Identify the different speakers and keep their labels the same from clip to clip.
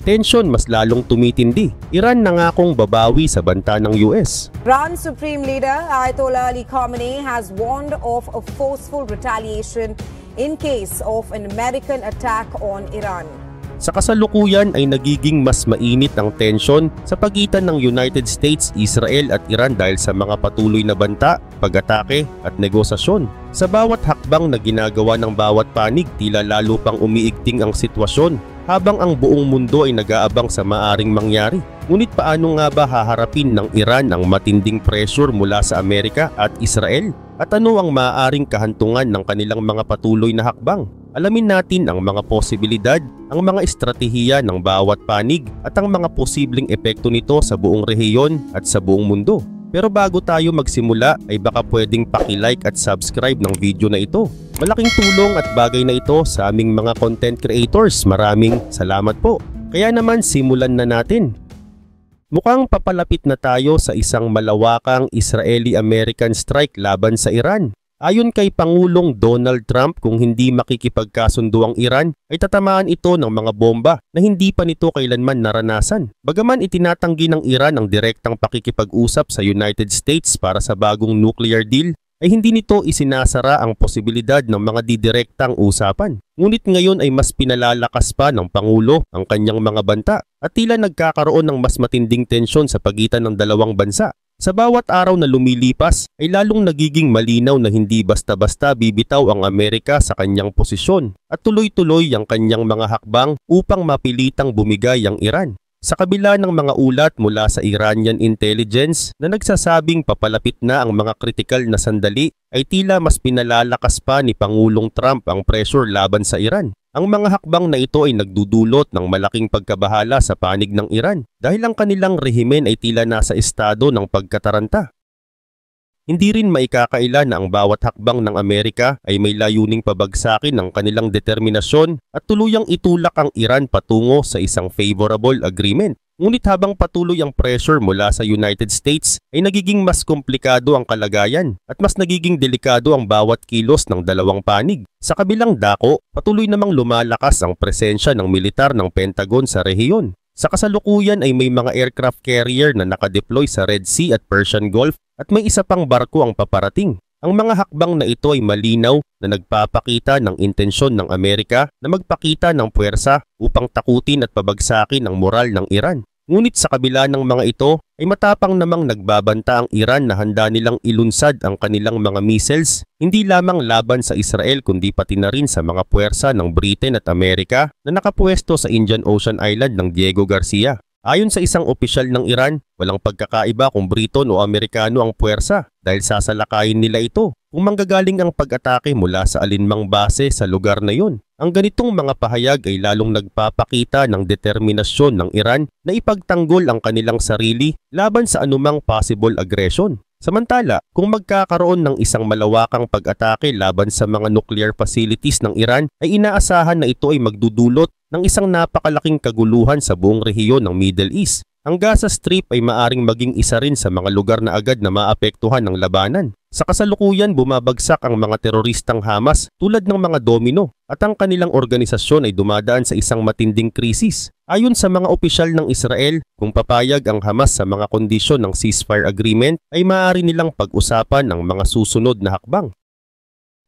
Speaker 1: tensyon mas lalong tumitindi. Iran nangakong babawi sa banta ng US.
Speaker 2: Iran Supreme Leader Ayatollah Ali Khamenei has warned of a forceful retaliation in case of an American attack on Iran.
Speaker 1: Sa kasalukuyan ay nagiging mas mainit ang tensyon sa pagitan ng United States, Israel at Iran dahil sa mga patuloy na banta, pag-atake at negosasyon. Sa bawat hakbang na ginagawa ng bawat panig, tila lalo pang umiigting ang sitwasyon habang ang buong mundo ay nag-aabang sa maaring mangyari. Ngunit paano nga ba haharapin ng Iran ang matinding pressure mula sa Amerika at Israel? At ano ang maaaring kahantungan ng kanilang mga patuloy na hakbang? Alamin natin ang mga posibilidad, ang mga estratehiya ng bawat panig at ang mga posibleng epekto nito sa buong rehiyon at sa buong mundo. Pero bago tayo magsimula ay baka pwedeng paki-like at subscribe ng video na ito. Malaking tulong at bagay na ito sa aming mga content creators. Maraming salamat po. Kaya naman simulan na natin. Mukhang papalapit na tayo sa isang malawakang Israeli-American strike laban sa Iran. Ayon kay Pangulong Donald Trump, kung hindi makikipagkasundo ang Iran, ay tatamaan ito ng mga bomba na hindi pa nito kailanman naranasan. Bagaman itinatanggi ng Iran ang direktang pakikipag-usap sa United States para sa bagong nuclear deal, ay hindi nito isinasara ang posibilidad ng mga didirektang usapan. Ngunit ngayon ay mas pinalalakas pa ng Pangulo ang kanyang mga banta at tila nagkakaroon ng mas matinding tensyon sa pagitan ng dalawang bansa. Sa bawat araw na lumilipas ay lalong nagiging malinaw na hindi basta-basta bibitaw ang Amerika sa kanyang posisyon at tuloy-tuloy ang kanyang mga hakbang upang mapilitang bumigay ang Iran. Sa kabila ng mga ulat mula sa Iranian intelligence na nagsasabing papalapit na ang mga kritikal na sandali, ay tila mas pinalalakas pa ni Pangulong Trump ang pressure laban sa Iran. Ang mga hakbang na ito ay nagdudulot ng malaking pagkabahala sa panig ng Iran dahil ang kanilang rehimen ay tila nasa estado ng pagkataranta. Hindi rin maikakaila na ang bawat hakbang ng Amerika ay may layuning pabagsakin ng kanilang determinasyon at tuluyang itulak ang Iran patungo sa isang favorable agreement. Ngunit habang patuloy ang pressure mula sa United States ay nagiging mas komplikado ang kalagayan at mas nagiging delikado ang bawat kilos ng dalawang panig. Sa kabilang dako, patuloy namang lumalakas ang presensya ng militar ng Pentagon sa rehiyon. Sa kasalukuyan ay may mga aircraft carrier na nakadeploy sa Red Sea at Persian Gulf at may isa pang barko ang paparating. Ang mga hakbang na ito ay malinaw na nagpapakita ng intensyon ng Amerika na magpakita ng puwersa upang takutin at pabagsakin ang moral ng Iran. Ngunit sa kabila ng mga ito ay matapang namang nagbabanta ang Iran na handa nilang ilunsad ang kanilang mga missiles hindi lamang laban sa Israel kundi pati na rin sa mga puwersa ng Britain at Amerika na nakapwesto sa Indian Ocean Island ng Diego Garcia. Ayon sa isang opisyal ng Iran, walang pagkakaiba kung Briton o Amerikano ang puwersa dahil sasalakayin nila ito kung manggagaling ang pag-atake mula sa alinmang base sa lugar na yun. Ang ganitong mga pahayag ay lalong nagpapakita ng determinasyon ng Iran na ipagtanggol ang kanilang sarili laban sa anumang possible aggression. Samantala, kung magkakaroon ng isang malawakang pag-atake laban sa mga nuclear facilities ng Iran, ay inaasahan na ito ay magdudulot ng isang napakalaking kaguluhan sa buong rehiyon ng Middle East. Ang Gaza Strip ay maaring maging isa rin sa mga lugar na agad na maapektuhan ng labanan. Sa kasalukuyan, bumabagsak ang mga teroristang Hamas tulad ng mga domino at ang kanilang organisasyon ay dumadaan sa isang matinding krisis. Ayon sa mga opisyal ng Israel, kung papayag ang Hamas sa mga kondisyon ng ceasefire agreement, ay maaari nilang pag-usapan ang mga susunod na hakbang.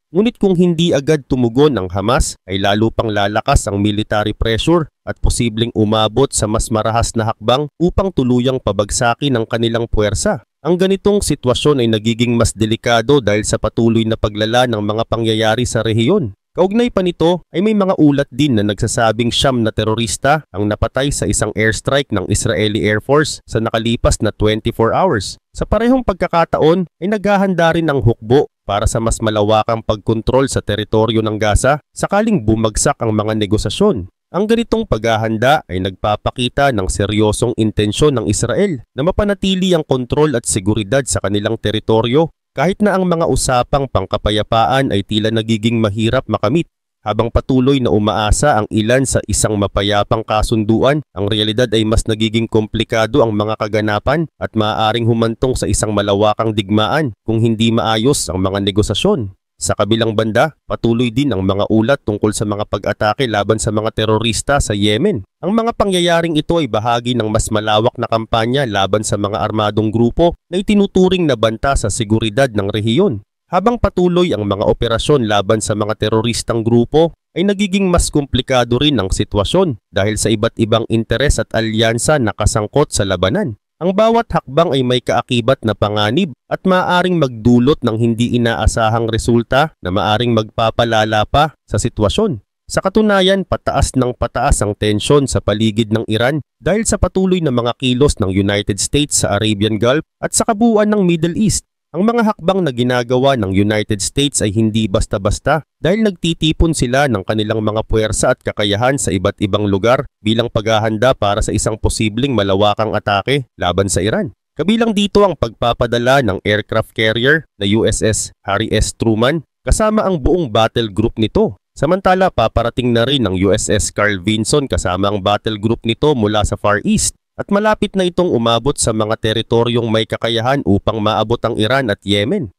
Speaker 1: Ngunit kung hindi agad tumugon ang Hamas, ay lalo pang lalakas ang military pressure at posibleng umabot sa mas marahas na hakbang upang tuluyang pabagsakin ang kanilang puwersa. Ang ganitong sitwasyon ay nagiging mas delikado dahil sa patuloy na paglala ng mga pangyayari sa rehiyon. Kaugnay pa nito ay may mga ulat din na nagsasabing 9 na terorista ang napatay sa isang airstrike ng Israeli Air Force sa nakalipas na 24 hours. Sa parehong pagkakataon ay naghahanda rin ang hukbo para sa mas malawakang pagkontrol sa teritoryo ng Gaza sakaling bumagsak ang mga negosasyon. Ang ganitong paghahanda ay nagpapakita ng seryosong intensyon ng Israel na mapanatili ang kontrol at seguridad sa kanilang teritoryo kahit na ang mga usapang pangkapayapaan ay tila nagiging mahirap makamit. Habang patuloy na umaasa ang ilan sa isang mapayapang kasunduan, ang realidad ay mas nagiging komplikado ang mga kaganapan at maaaring humantong sa isang malawakang digmaan kung hindi maayos ang mga negosasyon. Sa kabilang banda, patuloy din ang mga ulat tungkol sa mga pag-atake laban sa mga terorista sa Yemen. Ang mga pangyayaring ito ay bahagi ng mas malawak na kampanya laban sa mga armadong grupo na itinuturing na banta sa seguridad ng rehiyon. Habang patuloy ang mga operasyon laban sa mga teroristang grupo, ay nagiging mas komplikado rin ang sitwasyon dahil sa iba't ibang interes at alyansa na kasangkot sa labanan. Ang bawat hakbang ay may kaakibat na panganib at maaaring magdulot ng hindi inaasahang resulta na maaaring magpapalala pa sa sitwasyon. Sa katunayan, pataas ng pataas ang tensyon sa paligid ng Iran dahil sa patuloy na mga kilos ng United States sa Arabian Gulf at sa kabuuan ng Middle East. Ang mga hakbang na ginagawa ng United States ay hindi basta-basta dahil nagtitipon sila ng kanilang mga puwersa at kakayahan sa iba't ibang lugar bilang paghahanda para sa isang posibleng malawakang atake laban sa Iran. Kabilang dito ang pagpapadala ng aircraft carrier na USS Harry S. Truman kasama ang buong battle group nito. Samantala, paparating na rin ang USS Carl Vinson kasama ang battle group nito mula sa Far East. At malapit na itong umabot sa mga teritoryong may kakayahan upang maabot ang Iran at Yemen.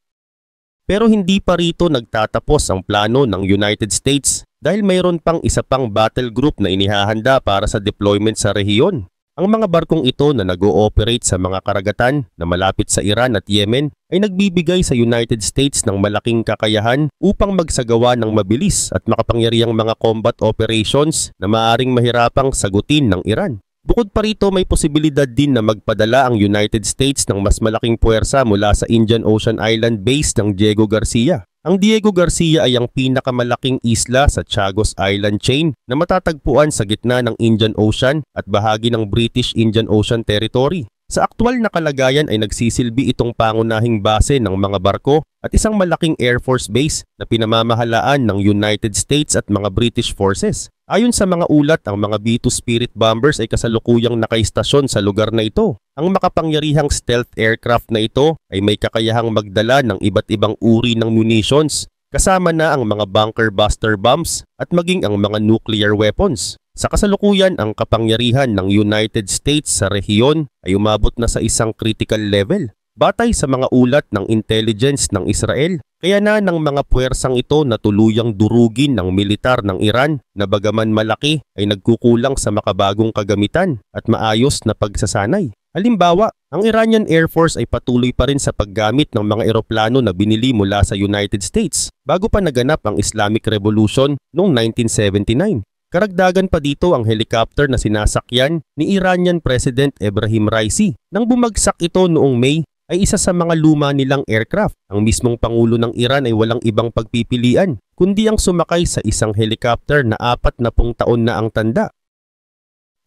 Speaker 1: Pero hindi pa rito nagtatapos ang plano ng United States dahil mayroon pang isa pang battle group na inihahanda para sa deployment sa rehiyon. Ang mga barkong ito na nag-ooperate sa mga karagatan na malapit sa Iran at Yemen ay nagbibigay sa United States ng malaking kakayahan upang magsagawa ng mabilis at makapangyarihang mga combat operations na maaaring mahirapang sagutin ng Iran. Bukod pa rito, may posibilidad din na magpadala ang United States ng mas malaking puwersa mula sa Indian Ocean Island base ng Diego Garcia. Ang Diego Garcia ay ang pinakamalaking isla sa Chagos Island chain na matatagpuan sa gitna ng Indian Ocean at bahagi ng British Indian Ocean Territory. Sa aktwal na kalagayan ay nagsisilbi itong pangunahing base ng mga barko at isang malaking Air Force base na pinamamahalaan ng United States at mga British forces. Ayon sa mga ulat, ang mga B-2 Spirit bombers ay kasalukuyang nakaistasyon sa lugar na ito. Ang makapangyarihang stealth aircraft na ito ay may kakayahang magdala ng iba't ibang uri ng munitions, kasama na ang mga bunker buster bombs at maging ang mga nuclear weapons. Sa kasalukuyan, ang kapangyarihan ng United States sa rehiyon ay umabot na sa isang critical level. Batay sa mga ulat ng intelligence ng Israel, kaya na ng mga puwersang ito na tuluyang durugin ng militar ng Iran na bagaman malaki ay nagkukulang sa makabagong kagamitan at maayos na pagsasanay. Halimbawa, ang Iranian Air Force ay patuloy pa rin sa paggamit ng mga eroplano na binili mula sa United States bago pa naganap ang Islamic Revolution noong 1979. Karagdagan pa dito ang helicopter na sinasakyan ni Iranian President Ebrahim Raisi. Nang bumagsak ito noong May, ay isa sa mga luma nilang aircraft. Ang mismong Pangulo ng Iran ay walang ibang pagpipilian, kundi ang sumakay sa isang helicopter na 40 taon na ang tanda.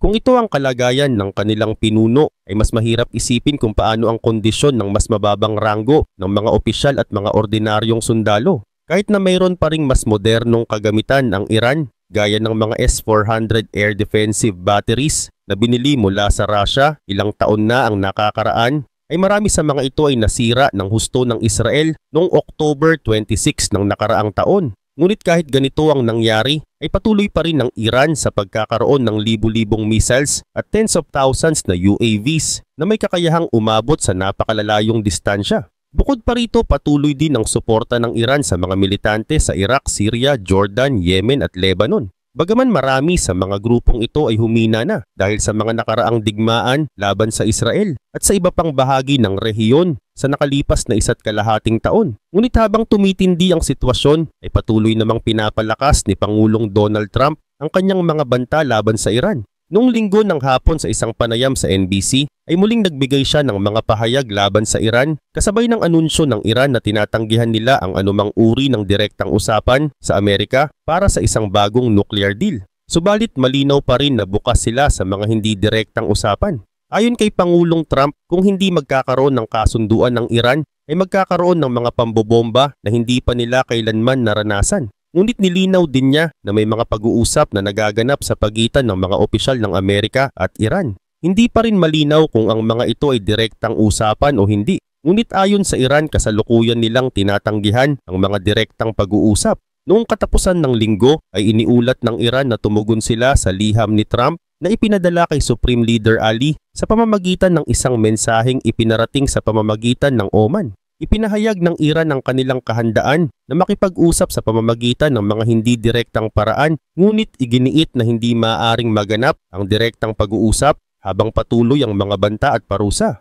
Speaker 1: Kung ito ang kalagayan ng kanilang pinuno, ay mas mahirap isipin kung paano ang kondisyon ng mas mababang ranggo ng mga opisyal at mga ordinaryong sundalo. Kahit na mayroon pa ring mas modernong kagamitan ang Iran, gaya ng mga S-400 air defensive batteries na binili mula sa Russia ilang taon na ang nakakaraan, ay marami sa mga ito ay nasira ng husto ng Israel noong October 26 ng nakaraang taon. Ngunit kahit ganito ang nangyari, ay patuloy pa rin ng Iran sa pagkakaroon ng libu-libong missiles at tens of thousands na UAVs na may kakayahang umabot sa napakalalayong distansya. Bukod pa rito, patuloy din ang suporta ng Iran sa mga militante sa Iraq, Syria, Jordan, Yemen at Lebanon. Bagaman marami sa mga grupong ito ay humina na dahil sa mga nakaraang digmaan laban sa Israel at sa iba pang bahagi ng rehiyon sa nakalipas na 1.5 taon. Ngunit habang tumitindi ang sitwasyon ay patuloy namang pinapalakas ni Pangulong Donald Trump ang kanyang mga banta laban sa Iran. Noong linggo ng hapon sa isang panayam sa NBC ay muling nagbigay siya ng mga pahayag laban sa Iran kasabay ng anunsyo ng Iran na tinatanggihan nila ang anumang uri ng direktang usapan sa Amerika para sa isang bagong nuclear deal. Subalit malinaw pa rin na bukas sila sa mga hindi direktang usapan. Ayon kay Pangulong Trump, kung hindi magkakaroon ng kasunduan ng Iran ay magkakaroon ng mga pambobomba na hindi pa nila kailanman naranasan. Ngunit nilinaw din niya na may mga pag-uusap na nagaganap sa pagitan ng mga opisyal ng Amerika at Iran. Hindi pa rin malinaw kung ang mga ito ay direktang usapan o hindi. Ngunit ayon sa Iran, kasalukuyan nilang tinatanggihan ang mga direktang pag-uusap. Noong katapusan ng linggo ay iniulat ng Iran na tumugon sila sa liham ni Trump na ipinadala kay Supreme Leader Ali sa pamamagitan ng isang mensaheng ipinarating sa pamamagitan ng Oman. Ipinahayag ng Iran ang kanilang kahandaan na makipag-usap sa pamamagitan ng mga hindi direktang paraan, ngunit iginiit na hindi maaaring maganap ang direktang pag-uusap habang patuloy ang mga banta at parusa.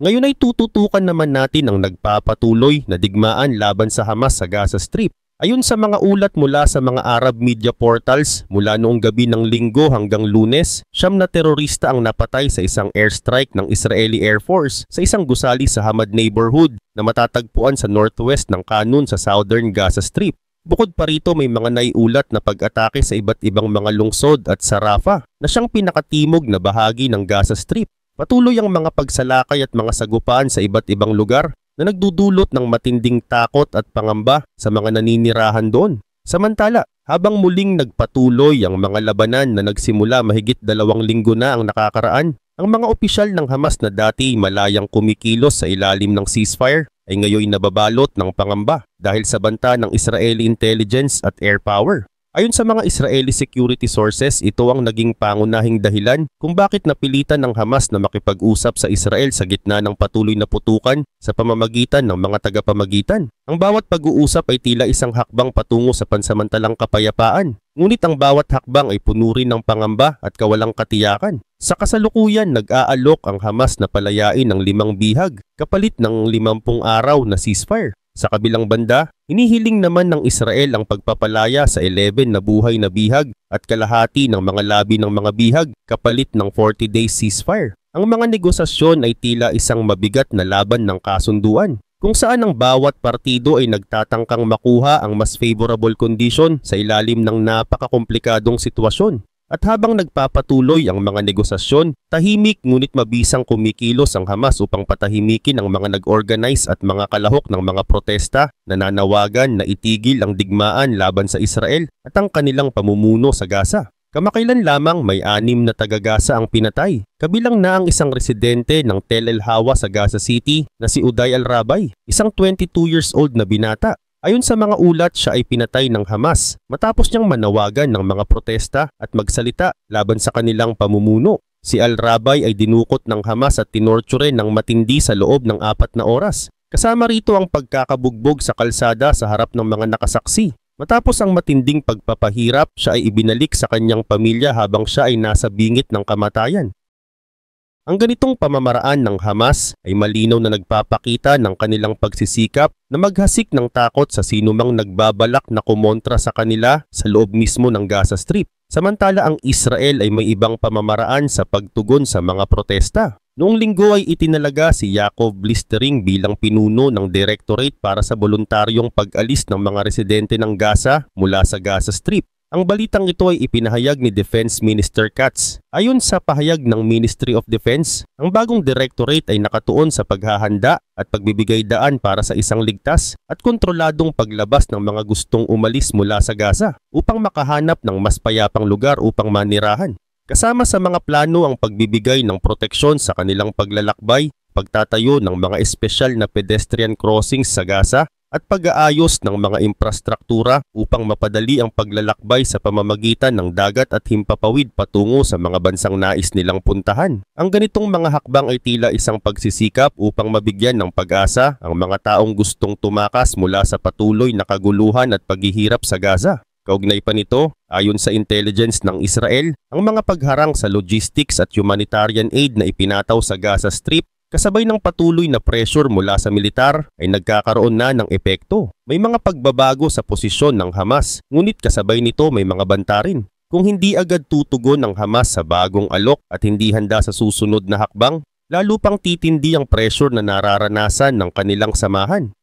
Speaker 1: Ngayon ay tututukan naman natin ang nagpapatuloy na digmaan laban sa Hamas sa Gaza Strip. Ayon sa mga ulat mula sa mga Arab media portals, mula noong gabi ng Linggo hanggang Lunes, 9 na terorista ang napatay sa isang airstrike ng Israeli Air Force sa isang gusali sa Hamad neighborhood na matatagpuan sa northwest ng Kanun sa southern Gaza Strip. Bukod pa rito, may mga naiulat na pag-atake sa iba't ibang mga lungsod at sa Rafah na siyang pinakatimog na bahagi ng Gaza Strip. Patuloy ang mga pagsalakay at mga sagupaan sa iba't ibang lugar na nagdudulot ng matinding takot at pangamba sa mga naninirahan doon. Samantala, habang muling nagpatuloy ang mga labanan na nagsimula mahigit 2 linggo na ang nakakaraan, ang mga opisyal ng Hamas na dati malayang kumikilos sa ilalim ng ceasefire ay ngayon nababalot ng pangamba dahil sa banta ng Israeli intelligence at air power. Ayon sa mga Israeli security sources, ito ang naging pangunahing dahilan kung bakit napilitan ng Hamas na makipag-usap sa Israel sa gitna ng patuloy na putukan sa pamamagitan ng mga tagapamagitan. Ang bawat pag-uusap ay tila isang hakbang patungo sa pansamantalang kapayapaan. Ngunit ang bawat hakbang ay puno rin ng pangamba at kawalang katiyakan. Sa kasalukuyan, nag-aalok ang Hamas na palayain ng 5 bihag kapalit ng 50 araw na ceasefire. Sa kabilang banda, hinihiling naman ng Israel ang pagpapalaya sa 11 na buhay na bihag at kalahati ng mga labi ng mga bihag kapalit ng 40-day ceasefire. Ang mga negosasyon ay tila isang mabigat na laban ng kasunduan, kung saan ang bawat partido ay nagtatangkang makuha ang mas favorable condition sa ilalim ng napakakomplikadong sitwasyon. At habang nagpapatuloy ang mga negosasyon, tahimik ngunit mabisang kumikilos ang Hamas upang patahimikin ang mga nag-organize at mga kalahok ng mga protesta na nanawagan na itigil ang digmaan laban sa Israel at ang kanilang pamumuno sa Gaza. Kamakailan lamang may 6 na taga-Gaza ang pinatay, kabilang na ang isang residente ng Tel El Hawa sa Gaza City na si Uday Al-Rabay, isang 22 years old na binata. Ayon sa mga ulat, siya ay pinatay ng Hamas matapos niyang manawagan ng mga protesta at magsalita laban sa kanilang pamumuno. Si Al-Rabay ay dinukot ng Hamas at tinorture ng matindi sa loob ng 4 na oras. Kasama rito ang pagkakabugbog sa kalsada sa harap ng mga nakasaksi. Matapos ang matinding pagpapahirap, siya ay ibinalik sa kanyang pamilya habang siya ay nasa bingit ng kamatayan. Ang ganitong pamamaraan ng Hamas ay malinaw na nagpapakita ng kanilang pagsisikap na maghasik ng takot sa sinumang nagbabalak na kumontra sa kanila sa loob mismo ng Gaza Strip. Samantala ang Israel ay may ibang pamamaraan sa pagtugon sa mga protesta. Noong linggo ay itinalaga si Yaakov Blistering bilang pinuno ng Directorate para sa voluntaryong pag-alis ng mga residente ng Gaza mula sa Gaza Strip. Ang balitang ito ay ipinahayag ni Defense Minister Katz. Ayon sa pahayag ng Ministry of Defense, ang bagong directorate ay nakatuon sa paghahanda at pagbibigay daan para sa isang ligtas at kontroladong paglabas ng mga gustong umalis mula sa Gaza upang makahanap ng mas payapang lugar upang manirahan. Kasama sa mga plano ang pagbibigay ng proteksyon sa kanilang paglalakbay, pagtatayo ng mga espesyal na pedestrian crossings sa Gaza, at pag-aayos ng mga infrastruktura upang mapadali ang paglalakbay sa pamamagitan ng dagat at himpapawid patungo sa mga bansang nais nilang puntahan. Ang ganitong mga hakbang ay tila isang pagsisikap upang mabigyan ng pag-asa ang mga taong gustong tumakas mula sa patuloy na kaguluhan at paghihirap sa Gaza. Kaugnay pa nito, ayon sa intelligence ng Israel, ang mga pagharang sa logistics at humanitarian aid na ipinataw sa Gaza Strip kasabay ng patuloy na pressure mula sa militar ay nagkakaroon na ng epekto. May mga pagbabago sa posisyon ng Hamas, ngunit kasabay nito may mga banta rin. Kung hindi agad tutugon ng Hamas sa bagong alok at hindi handa sa susunod na hakbang, lalo pang titindi ang pressure na nararanasan ng kanilang samahan.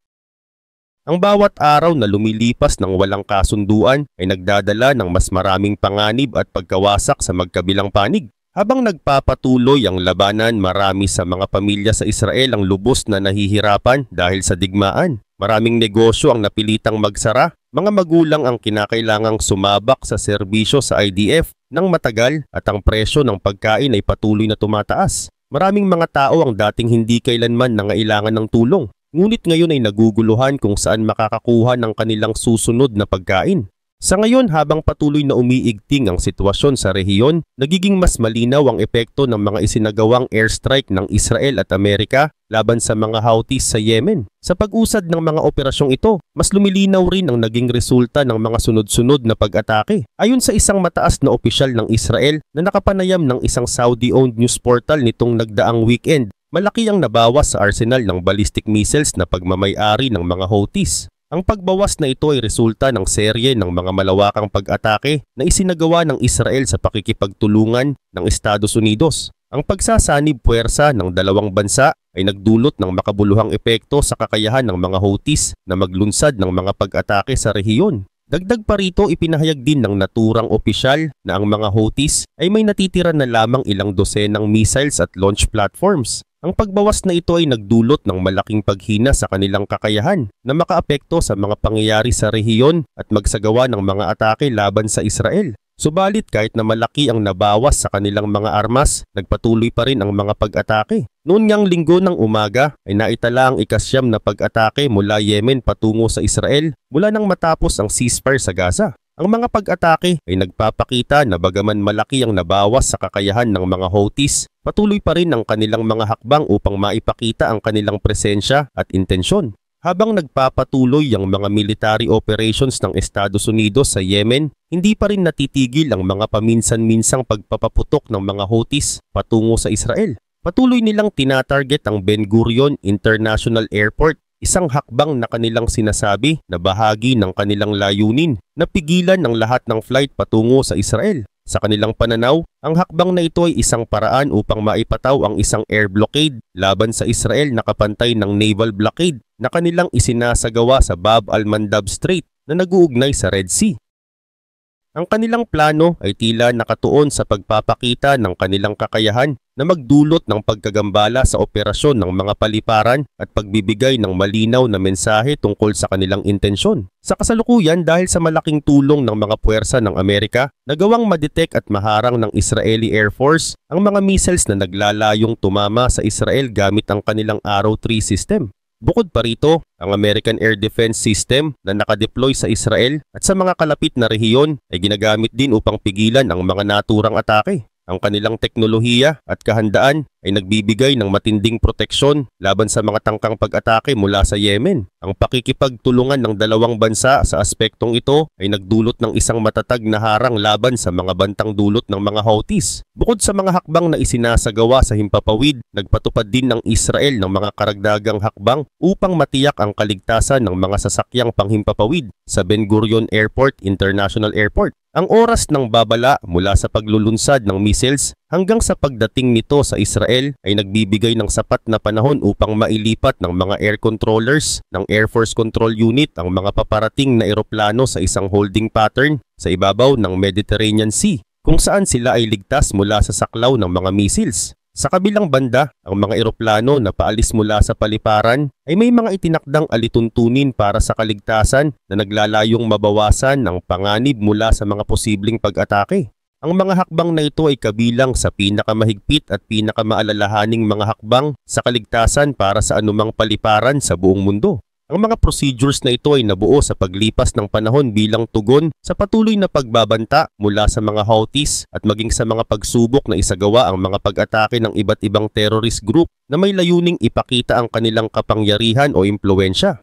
Speaker 1: Ang bawat araw na lumilipas ng walang kasunduan ay nagdadala ng mas maraming panganib at pagkawasak sa magkabilang panig. Habang nagpapatuloy ang labanan, marami sa mga pamilya sa Israel ang lubos na nahihirapan dahil sa digmaan. Maraming negosyo ang napilitang magsara, mga magulang ang kinakailangang sumabak sa serbisyo sa IDF ng matagal at ang presyo ng pagkain ay patuloy na tumataas. Maraming mga tao ang dating hindi kailanman nangailangan ng tulong, ngunit ngayon ay naguguluhan kung saan makakakuha ng kanilang susunod na pagkain. Sa ngayon, habang patuloy na umiigting ang sitwasyon sa rehiyon, nagiging mas malinaw ang epekto ng mga isinagawang airstrike ng Israel at Amerika laban sa mga Houthis sa Yemen. Sa pag-usad ng mga operasyong ito, mas lumilinaw rin ang naging resulta ng mga sunod-sunod na pag-atake. Ayon sa isang mataas na opisyal ng Israel na nakapanayam ng isang Saudi-owned news portal nitong nagdaang weekend, malaki ang nabawas sa arsenal ng ballistic missiles na pagmamay-ari ng mga Houthis. Ang pagbawas na ito ay resulta ng serye ng mga malawakang pag-atake na isinagawa ng Israel sa pakikipagtulungan ng Estados Unidos. Ang pagsasanib puwersa ng dalawang bansa ay nagdulot ng makabuluhang epekto sa kakayahan ng mga Houthis na maglunsad ng mga pag-atake sa rehiyon. Dagdag pa rito, ipinahayag din ng naturang opisyal na ang mga Houthis ay may natitira na lamang ilang dosenang missiles at launch platforms. Ang pagbawas na ito ay nagdulot ng malaking paghina sa kanilang kakayahan na makaapekto sa mga pangyayari sa rehiyon at magsagawa ng mga atake laban sa Israel. Subalit kahit na malaki ang nabawas sa kanilang mga armas, nagpatuloy pa rin ang mga pag-atake. Noon ngang linggo ng umaga ay naitala ang ikasyam na pag-atake mula Yemen patungo sa Israel mula nang matapos ang ceasefire sa Gaza. Ang mga pag-atake ay nagpapakita na bagaman malaki ang nabawas sa kakayahan ng mga Houthis, patuloy pa rin ang kanilang mga hakbang upang maipakita ang kanilang presensya at intensyon. Habang nagpapatuloy ang mga military operations ng Estados Unidos sa Yemen, hindi pa rin natitigil ang mga paminsan-minsang pagpapaputok ng mga Houthis patungo sa Israel. Patuloy nilang tinatarget ang Ben Gurion International Airport, isang hakbang na kanilang sinasabi na bahagi ng kanilang layunin na pigilan ang lahat ng flight patungo sa Israel. Sa kanilang pananaw, ang hakbang na ito ay isang paraan upang maipataw ang isang air blockade laban sa Israel na kapantay ng naval blockade na kanilang isinasagawa sa Bab al-Mandab Strait na nag-uugnay sa Red Sea. Ang kanilang plano ay tila nakatuon sa pagpapakita ng kanilang kakayahan na magdulot ng pagkagambala sa operasyon ng mga paliparan at pagbibigay ng malinaw na mensahe tungkol sa kanilang intensyon. Sa kasalukuyan, dahil sa malaking tulong ng mga puwersa ng Amerika, nagawang madetect at maharang ng Israeli Air Force ang mga missiles na naglalayong tumama sa Israel gamit ang kanilang Arrow 3 system. Bukod pa rito, ang American Air Defense System na nakadeploy sa Israel at sa mga kalapit na rehiyon ay ginagamit din upang pigilan ang mga naturang atake. Ang kanilang teknolohiya at kahandaan ay nagbibigay ng matinding proteksyon laban sa mga tangkang pag-atake mula sa Yemen. Ang pakikipagtulungan ng dalawang bansa sa aspektong ito ay nagdulot ng isang matatag na harang laban sa mga bantang dulot ng mga Houthis. Bukod sa mga hakbang na isinasagawa sa himpapawid, nagpatupad din ng Israel ng mga karagdagang hakbang upang matiyak ang kaligtasan ng mga sasakyang panghimpapawid sa Ben Gurion Airport International Airport. Ang oras ng babala mula sa paglulunsad ng missiles hanggang sa pagdating nito sa Israel ay nagbibigay ng sapat na panahon upang mailipat ng mga air controllers ng Air Force Control Unit ang mga paparating na eroplano sa isang holding pattern sa ibabaw ng Mediterranean Sea kung saan sila ay ligtas mula sa saklaw ng mga missiles. Sa kabilang banda, ang mga eroplano na paalis mula sa paliparan ay may mga itinakdang alituntunin para sa kaligtasan na naglalayong mabawasan ang panganib mula sa mga posibleng pag-atake. Ang mga hakbang na ito ay kabilang sa pinakamahigpit at pinakamaalalahaning mga hakbang sa kaligtasan para sa anumang paliparan sa buong mundo. Ang mga procedures na ito ay nabuo sa paglipas ng panahon bilang tugon sa patuloy na pagbabanta mula sa mga Houthis at maging sa mga pagsubok na isagawa ang mga pag-atake ng iba't ibang terrorist group na may layuning ipakita ang kanilang kapangyarihan o impluwensya.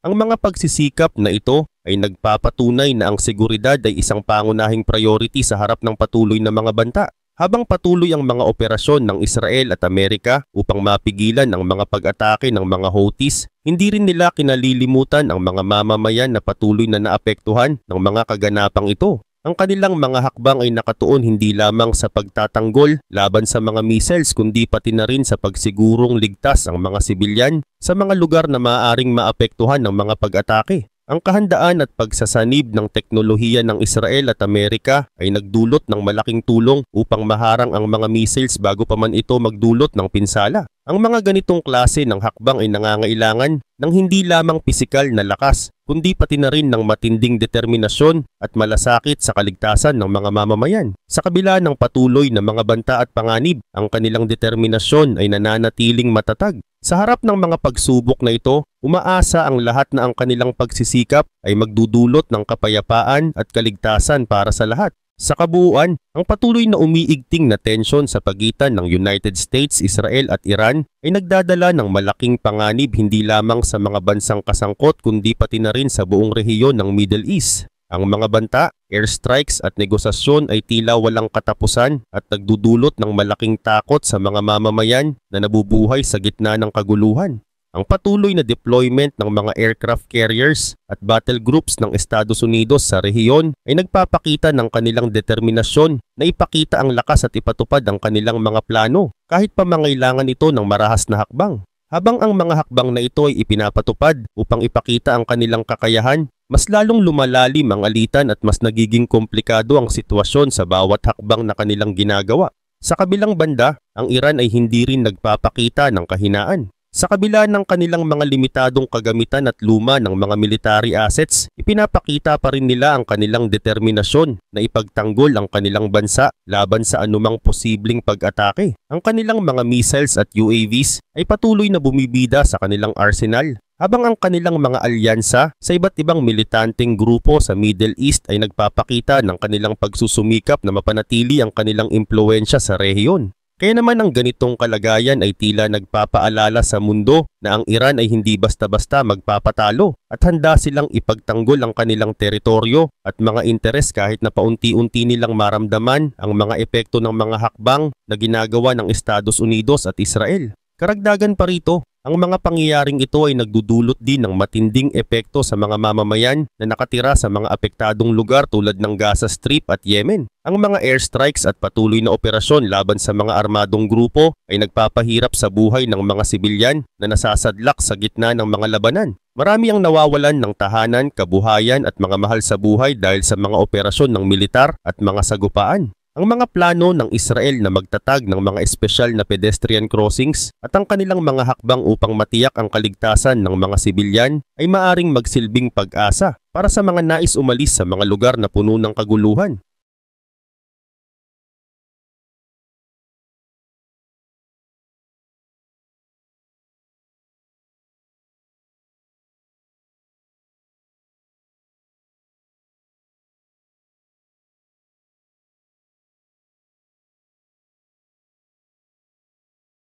Speaker 1: Ang mga pagsisikap na ito ay nagpapatunay na ang seguridad ay isang pangunahing priority sa harap ng patuloy na mga banta. Habang patuloy ang mga operasyon ng Israel at Amerika upang mapigilan ang mga pag-atake ng mga Houthis, hindi rin nila kinalilimutan ang mga mamamayan na patuloy na naapektuhan ng mga kaganapang ito. Ang kanilang mga hakbang ay nakatuon hindi lamang sa pagtatanggol laban sa mga missiles kundi pati na rin sa pagsigurong ligtas ang mga sibilyan sa mga lugar na maaaring maapektuhan ng mga pag-atake. Ang kahandaan at pagsasanib ng teknolohiya ng Israel at Amerika ay nagdulot ng malaking tulong upang maharang ang mga missiles bago pa man ito magdulot ng pinsala. Ang mga ganitong klase ng hakbang ay nangangailangan ng hindi lamang pisikal na lakas, kundi pati na rin ng matinding determinasyon at malasakit sa kaligtasan ng mga mamamayan. Sa kabila ng patuloy na mga banta at panganib, ang kanilang determinasyon ay nananatiling matatag. Sa harap ng mga pagsubok na ito, umaasa ang lahat na ang kanilang pagsisikap ay magdudulot ng kapayapaan at kaligtasan para sa lahat. Sa kabuuan, ang patuloy na umiigting na tensyon sa pagitan ng United States, Israel at Iran ay nagdadala ng malaking panganib hindi lamang sa mga bansang kasangkot kundi pati na rin sa buong rehiyon ng Middle East. Ang mga banta, airstrikes at negosasyon ay tila walang katapusan at nagdudulot ng malaking takot sa mga mamamayan na nabubuhay sa gitna ng kaguluhan. Ang patuloy na deployment ng mga aircraft carriers at battle groups ng Estados Unidos sa rehiyon ay nagpapakita ng kanilang determinasyon na ipakita ang lakas at ipatupad ang kanilang mga plano kahit pa mangailangan ito ng marahas na hakbang. Habang ang mga hakbang na ito ay ipinapatupad upang ipakita ang kanilang kakayahan, mas lalong lumalalim ang alitan at mas nagiging komplikado ang sitwasyon sa bawat hakbang na kanilang ginagawa. Sa kabilang banda, ang Iran ay hindi rin nagpapakita ng kahinaan. Sa kabila ng kanilang mga limitadong kagamitan at luma ng mga military assets, ipinapakita pa rin nila ang kanilang determinasyon na ipagtanggol ang kanilang bansa laban sa anumang posibleng pag-atake. Ang kanilang mga missiles at UAVs ay patuloy na bumibida sa kanilang arsenal, habang ang kanilang mga alyansa sa iba't ibang militanteng grupo sa Middle East ay nagpapakita ng kanilang pagsusumikap na mapanatili ang kanilang impluwensya sa rehiyon. Kaya naman ang ganitong kalagayan ay tila nagpapaalala sa mundo na ang Iran ay hindi basta-basta magpapatalo at handa silang ipagtanggol ang kanilang teritoryo at mga interes kahit na paunti-unti nilang maramdaman ang mga epekto ng mga hakbang na ginagawa ng Estados Unidos at Israel. Karagdagan pa rito, ang mga pangyayaring ito ay nagdudulot din ng matinding epekto sa mga mamamayan na nakatira sa mga apektadong lugar tulad ng Gaza Strip at Yemen. Ang mga airstrikes at patuloy na operasyon laban sa mga armadong grupo ay nagpapahirap sa buhay ng mga sibilyan na nasasadlak sa gitna ng mga labanan. Marami ang nawawalan ng tahanan, kabuhayan at mga mahal sa buhay dahil sa mga operasyon ng militar at mga sagupaan. Ang mga plano ng Israel na magtatag ng mga espesyal na pedestrian crossings at ang kanilang mga hakbang upang matiyak ang kaligtasan ng mga sibilyan ay maaring magsilbing pag-asa para sa mga nais umalis sa mga lugar na puno ng kaguluhan.